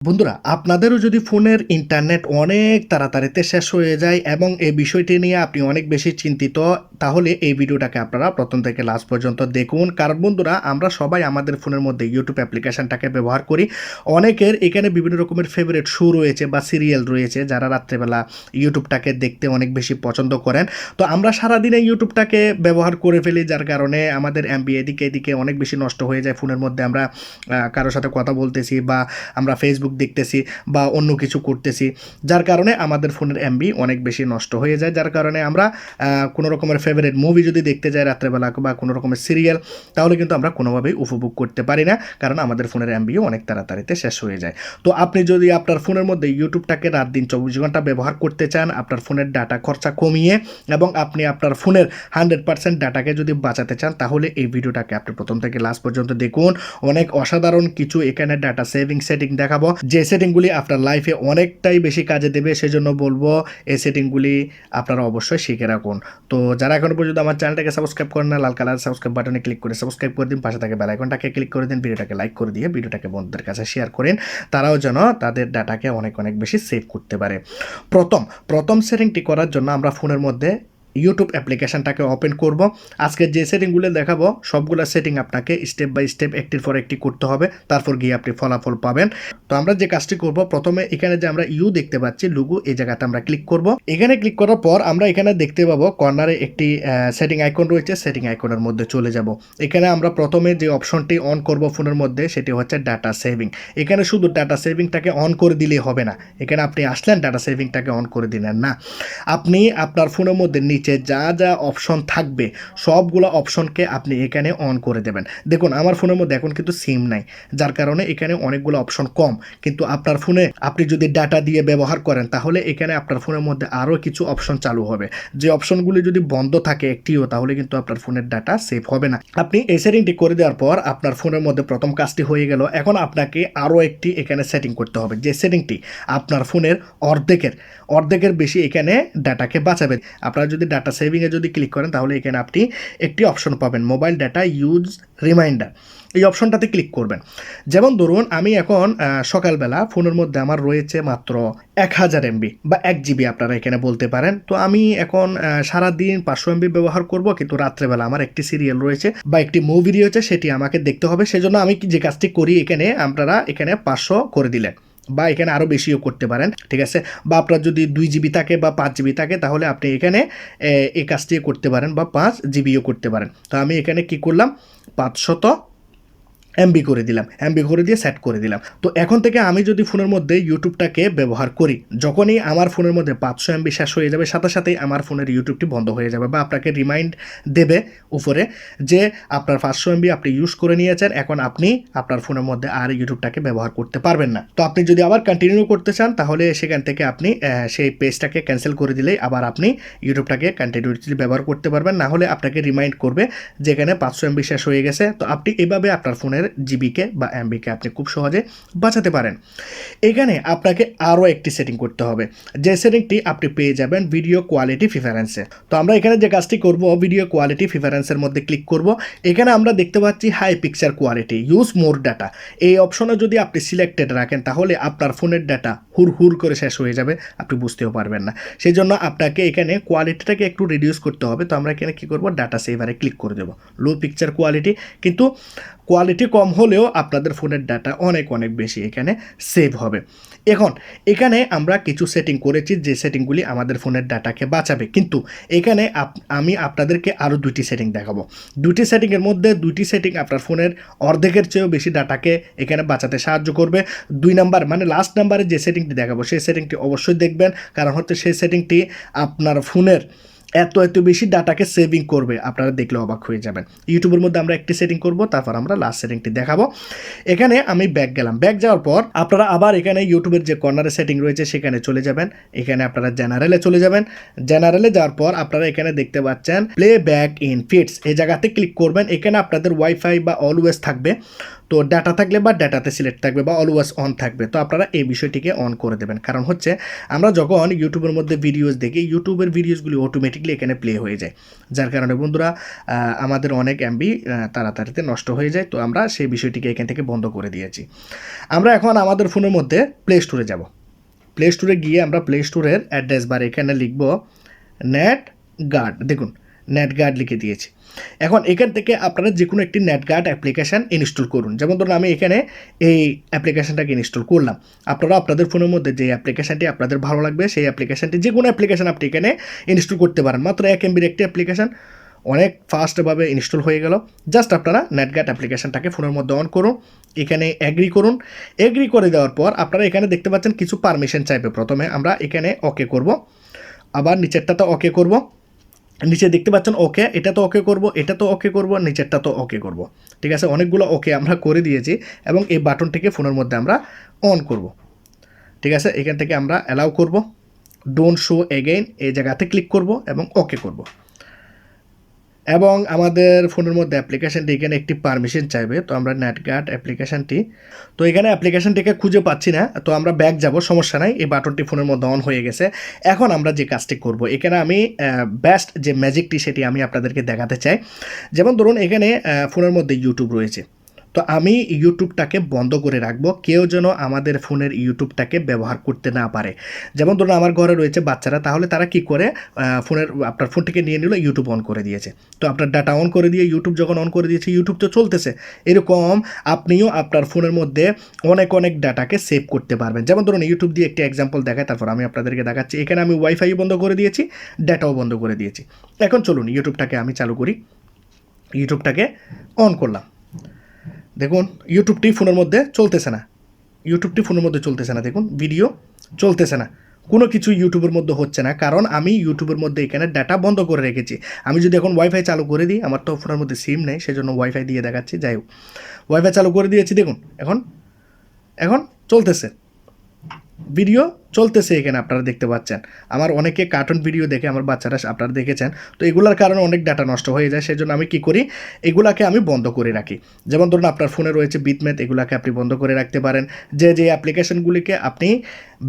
বন্ধুরা আপনাদেরও যদি ফোনের ইন্টারনেট অনেক তাড়াতাড়িতে শেষ হয়ে যায় এবং এই বিষয়টি নিয়ে আপনি অনেক বেশি চিন্তিত, তাহলে এই ভিডিওটাকে আপনারা প্রথম থেকে লাস্ট পর্যন্ত দেখুন। কারণ বন্ধুরা আমরা সবাই আমাদের ফোনের মধ্যে ইউটিউব অ্যাপ্লিকেশনটাকে ব্যবহার করি। অনেকের এখানে বিভিন্ন রকমের ফেভারিট শো রয়েছে বা সিরিয়াল রয়েছে, যারা রাত্রেবেলা ইউটিউবটাকে দেখতে অনেক বেশি পছন্দ করেন। তো আমরা সারাদিনে ইউটিউবটাকে ব্যবহার করে ফেলি, যার কারণে আমাদের এমবি এদিকে এদিকে অনেক বেশি নষ্ট হয়ে যায়। ফোনের মধ্যে আমরা কারোর সাথে কথা বলতেছি বা আমরা ফেসবুক দেখতেছি বা অন্য কিছু করতেছি, যার কারণে আমাদের ফোনের এমবি অনেক বেশি নষ্ট হয়ে যায়। যার কারণে আমরা কোনো রকমের ফেভারিট মুভি যদি দেখতে যাই রাত্রেবেলা বা কোনো রকমের সিরিয়াল, তাহলে কিন্তু আমরা কোনোভাবেই উপভোগ করতে পারি না, কারণ আমাদের ফোনের এমবিও অনেক তাড়াতাড়িতে শেষ হয়ে যায়। তো আপনি যদি আপনার ফোনের মধ্যে ইউটিউবটাকে রাত দিন 24 ঘন্টা ব্যবহার করতে চান, আপনার ফোনের ডাটা খরচা কমিয়ে এবং আপনি আপনার ফোনের 100% ডাটাকে যদি বাঁচাতে চান, তাহলে এই ভিডিওটাকে আপনি প্রথম থেকে লাস্ট পর্যন্ত দেখুন। অনেক অসাধারণ কিছু এখানে ডাটা সেভিং সেটিং দেখাবো, যে সেটিংগুলি আপনার লাইফে অনেকটাই বেশি কাজে দেবে। সেজন্য বলবো এই সেটিংগুলি আপনারা অবশ্যই শিখে রাখুন। তো যারা এখনো পর্যন্ত আমার চ্যানেলটাকে সাবস্ক্রাইব করেন না, লাল কালার সাবস্ক্রাইব বাটনে ক্লিক করে সাবস্ক্রাইব করে দিন, পাশে থাকে বেল আইকনটাকে ক্লিক করে দিন, ভিডিওটাকে লাইক করে দিয়ে ভিডিওটাকে বন্ধুদের কাছে শেয়ার করেন, তারাও যেন তাদের ডাটাকে অনেক অনেক বেশি সেভ করতে পারে। প্রথম সেটিংটি করার জন্য আমরা ফোনের মধ্যে ইউটিউব অ্যাপ্লিকেশনটাকে ওপেন করব। আজকে যে সেটিংগুলো দেখাবো সবগুলো সেটিং আপনাকে স্টেপ বাই স্টেপ একটির পর একটি করতে হবে, তারপর গিয়ে আপনি ফলাফল পাবেন। তো আমরা যে কাজটি করব, প্রথমে এখানে যে আমরা ইউ দেখতে পাচ্ছি লুগো, এই জায়গাতে আমরা ক্লিক করব। এখানে ক্লিক করার পর আমরা এখানে দেখতে পাবো কর্নারে একটি সেটিং আইকন রয়েছে, সেটিং আইকনের মধ্যে চলে যাব। এখানে আমরা প্রথমে যে অপশনটি অন করব ফোনের মধ্যে, সেটি হচ্ছে ডাটা সেভিং। এখানে শুধু ডাটা সেভিংটাকে অন করে দিলেই হবে না, এখানে আপনি আসলেন ডাটা সেভিংটাকে অন করে দিলেন না, আপনি আপনার ফোনের মধ্যে নিচে যা যা অপশন থাকবে সবগুলো অপশনকে আপনি এখানে অন করে দেবেন। দেখুন আমার ফোনের মধ্যে এখন কিন্তু সিম নাই, যার কারণে এখানে অনেকগুলো অপশন কম, কিন্তু আপনার ফোনে আপনি যদি ডাটা দিয়ে ব্যবহার করেন, তাহলে এখানে আপনার ফোনের মধ্যে আরও কিছু অপশন চালু হবে। যে অপশনগুলি যদি বন্ধ থাকে একটিও, তাহলে কিন্তু আপনার ফোনের ডাটা সেভ হবে না। আপনি এই সেটিংটি করে দেওয়ার পর আপনার ফোনের মধ্যে প্রথম কাজটি হয়ে গেল। এখন আপনাকে আরও একটি এখানে সেটিং করতে হবে, যে সেটিংটি আপনার ফোনের অর্ধেকের বেশি এখানে ডাটাকে বাঁচাবে। আপনারা যদি ডাটা সেভিংয়ে যদি ক্লিক করেন, তাহলে এখানে আপনি একটি অপশন পাবেন, মোবাইল ডাটা ইউজ রিমাইন্ডার। এই অপশনটাতে ক্লিক করবেন। যেমন ধরুন আমি এখন সকালবেলা ফোনের মধ্যে আমার রয়েছে মাত্র 1000 এমবি বা 1 জিবি আপনারা এখানে বলতে পারেন। তো আমি এখন সারাদিন 500 এমবি ব্যবহার করব, কিন্তু রাত্রেবেলা আমার একটি সিরিয়াল রয়েছে বা একটি মুভি রয়েছে, সেটি আমাকে দেখতে হবে। সেজন্য আমি যে কাজটি করি, এখানে আপনারা এখানে 500 করে দিলেন বা এখানে আরও বেশিও করতে পারেন, ঠিক আছে। বা আপনার যদি 2 জিবি থাকে বা 5 জিবি থাকে, তাহলে আপনি এখানে এই কাজটি করতে পারেন বা 5 জিবিও করতে পারেন। তো আমি এখানে কি করলাম, 500 এমবি করে দিলাম, এমবি করে দিয়ে সেট করে দিলাম। তো এখন থেকে আমি যদি ফোনের মধ্যে ইউটিউবটাকে ব্যবহার করি, যখনই আমার ফোনের মধ্যে 500 এমবি শেষ হয়ে যাবে, সাথে সাথেই আমার ফোনের ইউটিউবটি বন্ধ হয়ে যাবে, বা আপনাকে রিমাইন্ড দেবে উপরে যে আপনার 500 এমবি আপনি ইউজ করে নিয়েছেন, এখন আপনি আপনার ফোনের মধ্যে আর ইউটিউবটাকে ব্যবহার করতে পারবেন না। তো আপনি যদি আবার কন্টিনিউ করতে চান, তাহলে সেখান থেকে আপনি সেই পেজটাকে ক্যান্সেল করে দিলেই আবার আপনি ইউটিউবটাকে কন্টিনিউয়াসলি ব্যবহার করতে পারবেন। না হলে আপনাকে রিমাইন্ড করবে যেখানে 500 এমবি শেষ হয়ে গেছে। তো আপনি এভাবে আপনার ফোনের জিবিকে বা এমবিকে আপনি খুব সহজে বাঁচাতে পারেন। এখানে আপনাকে আরও একটি সেটিং করতে হবে, যে সেটিংটি আপনি পেয়ে যাবেন ভিডিও কোয়ালিটি প্রিফারেন্সে। তো আমরা এখানে যে কাজটি করব, ভিডিও কোয়ালিটি প্রিফারেন্সের মধ্যে ক্লিক করব। এখানে আমরা দেখতে পাচ্ছি হাই পিকচার কোয়ালিটি, ইউজ মোর ডাটা। এই অপশনে যদি আপনি সিলেক্টেড রাখেন, তাহলে আপনার ফোনের ডাটা হুর করে শেষ হয়ে যাবে, আপনি বুঝতেও পারবেন না। সেই জন্য আপনাকে এখানে কোয়ালিটিটাকে একটু রিডিউস করতে হবে। তো আমরা এখানে কী করব, ডাটা সেভারে ক্লিক করে দেবো, লো পিকচার কোয়ালিটি। কিন্তু কোয়ালিটি কম হলেও আপনাদের ফোনের ডাটা অনেক অনেক বেশি এখানে সেভ হবে। এখন এখানে আমরা কিছু সেটিং করেছি, যে সেটিংগুলি আমাদের ফোনের ডাটাকে বাঁচাবে, কিন্তু এখানে আমি আপনাদেরকে আরও 2টি সেটিং দেখাবো। 2টি সেটিংয়ের মধ্যে 2টি সেটিং আপনার ফোনের অর্ধেকের চেয়েও বেশি ডাটাকে এখানে বাঁচাতে সাহায্য করবে। 2 নাম্বার মানে লাস্ট নাম্বারে যে সেটিংটি দেখাবো, সেই সেটিংটি অবশ্যই দেখবেন, কারণ হচ্ছে সেই সেটিংটি আপনার ফোনের এত বেশি ডাটাকে সেভিং করবে, আপনারা দেখলে অবাক হয়ে যাবেন। ইউটিউবের মধ্যে আমরা একটি সেটিং করব, তারপর আমরা লাস্ট সেটিংটি দেখাবো। এখানে আমি ব্যাক গেলাম, ব্যাক যাওয়ার পর আপনারা আবার এখানে ইউটিউবের যে কর্নারে সেটিং রয়েছে সেখানে চলে যাবেন। এখানে আপনারা জেনারেলে চলে যাবেন। জেনারেলে যাওয়ার পর আপনারা এখানে দেখতে পাচ্ছেন প্লে ব্যাক ইন ফিটস, এই জায়গাতে ক্লিক করবেন। এখানে আপনাদের ওয়াইফাই বা অলওয়েজ থাকবে। তো ডাটা থাকলে বা ডাটাতে সিলেক্ট থাকবে বা অলওয়েজ অন থাকবে। তো আপনারা এই বিষয়টিকে অন করে দেবেন, কারণ হচ্ছে আমরা যখন ইউটিউবের মধ্যে ভিডিওস দেখি ইউটিউবের ভিডিওসগুলি অটোমেটিকলি এখানে প্লে হয়ে যায়, যার কারণে বন্ধুরা আমাদের অনেক এমবি তাড়াতাড়িতে নষ্ট হয়ে যায়। তো আমরা সেই বিষয়টিকে এখান থেকে বন্ধ করে দিয়েছি। আমরা এখন আমাদের ফোনের মধ্যে প্লে স্টোরে যাব। প্লে স্টোরে গিয়ে আমরা প্লে স্টোরের অ্যাড্রেস বার এখানে লিখব নেট গার্ড। দেখুন নেট গার্ড লিখে দিয়েছি। এখন এখান থেকে আপনারা যে কোনো একটি নেট গার্ড অ্যাপ্লিকেশান ইনস্টল করুন। যেমন ধরুন আমি এখানে এই অ্যাপ্লিকেশানটাকে ইনস্টল করলাম। আপনারা আপনাদের ফোনের মধ্যে যে অ্যাপ্লিকেশানটি আপনাদের ভালো লাগবে সেই অ্যাপ্লিকেশানটি যে কোনো অ্যাপ্লিকেশান আপনি এখানে ইনস্টল করতে পারেন। মাত্র 1 MBর একটি অ্যাপ্লিকেশান অনেক ফাস্টভাবে ইনস্টল হয়ে গেল। জাস্ট আপনারা নেটগার্ড অ্যাপ্লিকেশানটাকে ফোনের মধ্যে অন করুন, এখানে এগ্রি করুন। এগ্রি করে দেওয়ার পর আপনারা এখানে দেখতে পাচ্ছেন কিছু পারমিশন চাইবে। প্রথমে আমরা এখানে ওকে করব, আবার নিচেরটা তো ওকে করব। নিচে দেখতে পাচ্ছেন ওকে, এটা তো ওকে করব, এটা তো ওকে করব, নিচেরটা তো ওকে করব। ঠিক আছে, অনেকগুলো ওকে আমরা করে দিয়েছি এবং এই বাটনটিকে ফোনের মধ্যে আমরা অন করব। ঠিক আছে, এখান থেকে আমরা অ্যালাউ করব, ডোন্ট শো এগেইন এই জায়গাতে ক্লিক করব এবং ওকে করব। এবং আমাদের ফোনের মধ্যে অ্যাপ্লিকেশানটি এখানে একটি পারমিশন চাইবে। তো আমরা নেটগার্ড অ্যাপ্লিকেশানটি, তো এখানে অ্যাপ্লিকেশানটিকে খুঁজে পাচ্ছি না, তো আমরা ব্যাক যাব, সমস্যা নাই। এই বাটনটি ফোনের মধ্যে অন হয়ে গেছে। এখন আমরা যে কাজটি করব, এখানে আমি বেস্ট যে ম্যাজিকটি সেটি আমি আপনাদেরকে দেখাতে চাই। যেমন ধরুন এখানে ফোনের মধ্যে ইউটিউব রয়েছে, তো আমি ইউটিউবটাকে বন্ধ করে রাখবো, কেউ যেন আমাদের ফোনের ইউটিউবটাকে ব্যবহার করতে না পারে। যেমন ধরুন আমার ঘরে রয়েছে বাচ্চারা, তাহলে তারা কি করে আপনার ফোনটিকে নিয়ে নিল, ইউটিউব অন করে দিয়েছে। তো আপনার ডাটা অন করে দিয়ে ইউটিউব যখন অন করে দিয়েছে, ইউটিউব তো চলতেছে। এরকম আপনিও আপনার ফোনের মধ্যে অনেক ডাটাকে সেভ করতে পারবেন। যেমন ধরুন ইউটিউব দিয়ে একটি এক্সাম্পল দেখায়, তারপর আমি আপনাদেরকে দেখাচ্ছি। এখানে আমি ওয়াইফাই বন্ধ করে দিয়েছি, ডাটাও বন্ধ করে দিয়েছি। এখন চলুন ইউটিউবটাকে আমি চালু করি। ইউটিউবটাকে অন করলাম। দেখুন ইউটিউবটি ফোনের মধ্যে চলতেছে না, ইউটিউবটি ফোনের মধ্যে চলতেছে না। দেখুন ভিডিও চলতেছে না, কোনো কিছু ইউটিউবের মধ্যে হচ্ছে না, কারণ আমি ইউটিউবের মধ্যে এখানে ডাটা বন্ধ করে রেখেছি। আমি যদি এখন ওয়াইফাই চালু করে দিই, আমার তো ফোনের মধ্যে সিম নেই, সেজন্য ওয়াইফাই দিয়ে দেখাচ্ছি। যাই হোক, ওয়াইফাই চালু করে দিয়েছি। দেখুন এখন চলতেছে, ভিডিও চলতেছে। এখানে আপনারা দেখতে পাচ্ছেন আমার অনেকে কার্টুন ভিডিও দেখে, আমার বাচ্চারা আপনারা দেখেছেন। তো এগুলোর কারণে অনেক ডাটা নষ্ট হয়ে যায়, সেজন্য আমি কি করি, এগুলাকে আমি বন্ধ করে রাখি। যেমন ধরুন আপনার ফোনে রয়েছে বিটম্যাপ, এগুলাকে আপনি বন্ধ করে রাখতে পারেন। যে অ্যাপ্লিকেশনগুলিকে আপনি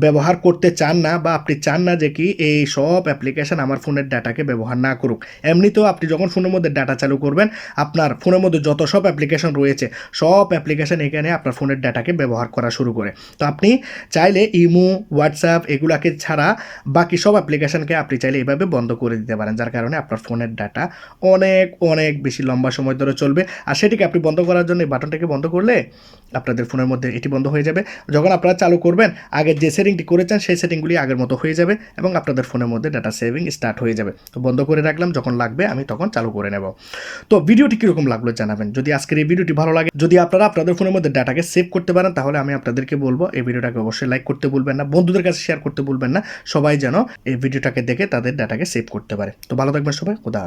ব্যবহার করতে চান না বা আপনি চান না যে কি এই সব অ্যাপ্লিকেশান আমার ফোনের ডাটাকে ব্যবহার না করুক। এমনিতেও আপনি যখন ফোনের মধ্যে ডাটা চালু করবেন, আপনার ফোনের মধ্যে যত সব অ্যাপ্লিকেশন রয়েছে, সব অ্যাপ্লিকেশান এখানে আপনার ফোনের ডাটাকে ব্যবহার করা শুরু করে। তো আপনি চাইলে ইমো, হোয়াটসঅ্যাপ এগুলাকে ছাড়া বাকি সব অ্যাপ্লিকেশানকে আপনি চাইলে এইভাবে বন্ধ করে দিতে পারেন, যার কারণে আপনার ফোনের ডাটা অনেক বেশি লম্বা সময় ধরে চলবে। আর সেটিকে আপনি বন্ধ করার জন্য এই বাটনটাকে বন্ধ করলে আপনাদের ফোনের মধ্যে এটি বন্ধ হয়ে যাবে। যখন আপনারা চালু করবেন, আগের যে সেটিংটি করেছেন সেই সেটিংগুলি আগের মতো হয়ে যাবে এবং আপনাদের ফোনের মধ্যে ডাটা সেভিং স্টার্ট হয়ে যাবে। তো বন্ধ করে রাখলাম, যখন লাগবে আমি তখন চালু করে নেব। তো ভিডিওটি কীরকম লাগলো জানাবেন। যদি আজকের এই ভিডিওটি ভালো লাগে, যদি আপনারা আপনাদের ফোনের মধ্যে ডাটাকে সেভ করতে পারেন, তাহলে আমি আপনাদেরকে বলবো এই ভিডিওটাকে অবশ্যই লাইক করতে ভুলবেন না, বন্ধুদের কাছে শেয়ার করতে ভুলবেন না। সবাই যেন এই ভিডিওটাকে দেখে তাদের ডাটাকে সেভ করতে পারে। তো ভালো থাকবেন সবাই, খোদা।